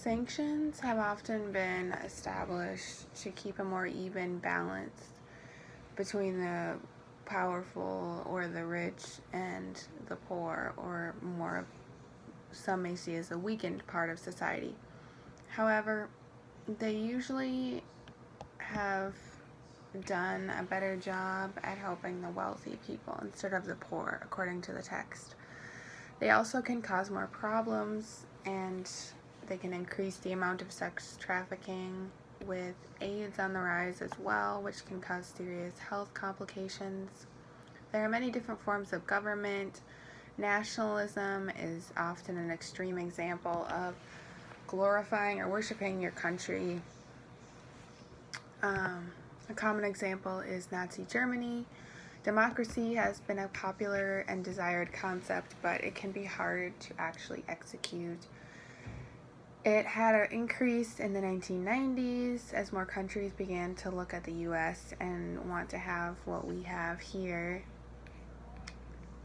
Sanctions have often been established to keep a more even balance between the powerful or the rich and the poor, or more of some may see as a weakened part of society. However, they usually have done a better job at helping the wealthy people instead of the poor, according to the text. They also can cause more problems, and they can increase the amount of sex trafficking, with AIDS on the rise as well, which can cause serious health complications. There are many different forms of government. Nationalism is often an extreme example of glorifying or worshiping your country. A common example is Nazi Germany. Democracy has been a popular and desired concept, but it can be hard to actually execute. It had an increase in the 1990s as more countries began to look at the US and want to have what we have here.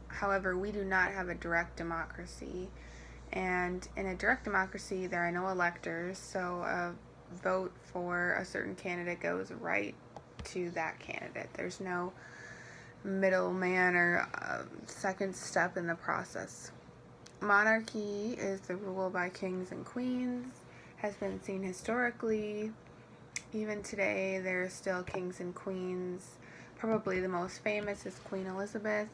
However, we do not have a direct democracy. And in a direct democracy, there are no electors, so a vote for a certain candidate goes right to that candidate. There's no middleman or second step in the process. Monarchy is the rule by kings and queens, has been seen historically. Even today, there are still kings and queens. Probably the most famous is Queen Elizabeth.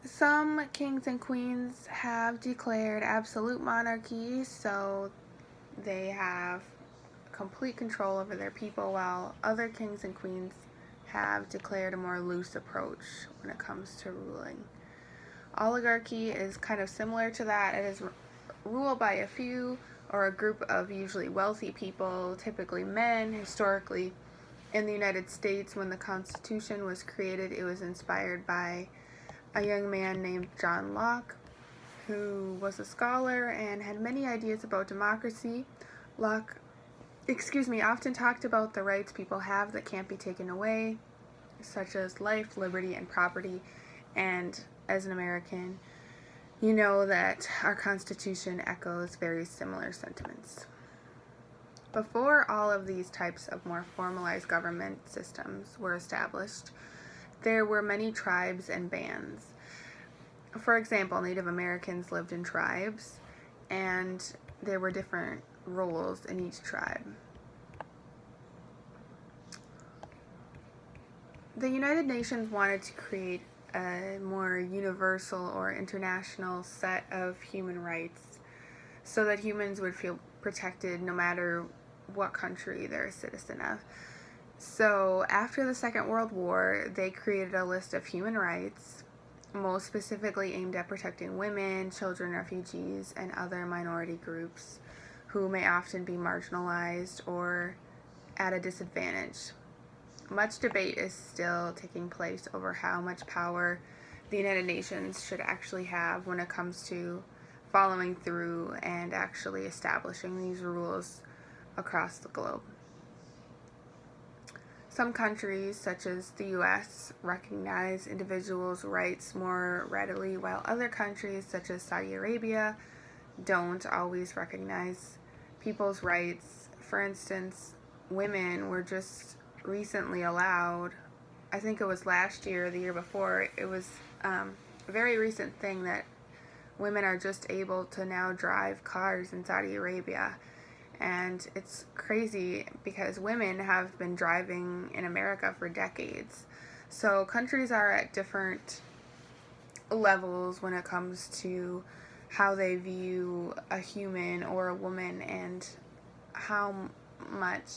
Some kings and queens have declared absolute monarchy, so they have complete control over their people, while other kings and queens have declared a more loose approach when it comes to ruling. Oligarchy is kind of similar to that. It is ruled by a few or a group of usually wealthy people, typically men. Historically, in the United States, when the Constitution was created, it was inspired by a young man named John Locke, who was a scholar and had many ideas about democracy. Locke often talked about the rights people have that can't be taken away, such as life, liberty, and property. And as an American, you know that our Constitution echoes very similar sentiments. Before all of these types of more formalized government systems were established, there were many tribes and bands. For example, Native Americans lived in tribes, and there were different roles in each tribe. The United Nations wanted to create a more universal or international set of human rights so that humans would feel protected no matter what country they're a citizen of. So after the Second World War, they created a list of human rights, most specifically aimed at protecting women, children, refugees, and other minority groups who may often be marginalized or at a disadvantage. Much debate is still taking place over how much power the United Nations should actually have when it comes to following through and actually establishing these rules across the globe. Some countries, such as the US, recognize individuals' rights more readily, while other countries, such as Saudi Arabia, don't always recognize people's rights. For instance, women were just recently allowed, I think it was last year or the year before, it was a very recent thing that women are just able to now drive cars in Saudi Arabia. And it's crazy because women have been driving in America for decades. So countries are at different levels when it comes to how they view a human or a woman and how much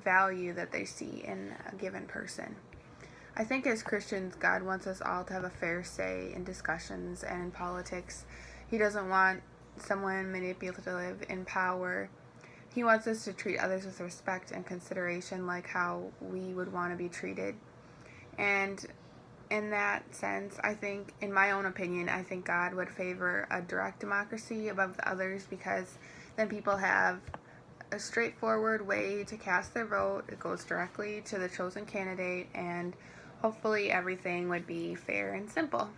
value that they see in a given person. I think as Christians, God wants us all to have a fair say in discussions and in politics. He doesn't want someone manipulative in power. He wants us to treat others with respect and consideration, like how we would want to be treated. And in that sense, I think, in my own opinion, I think God would favor a direct democracy above the others, because then people have a straightforward way to cast their vote. It goes directly to the chosen candidate, and hopefully everything would be fair and simple.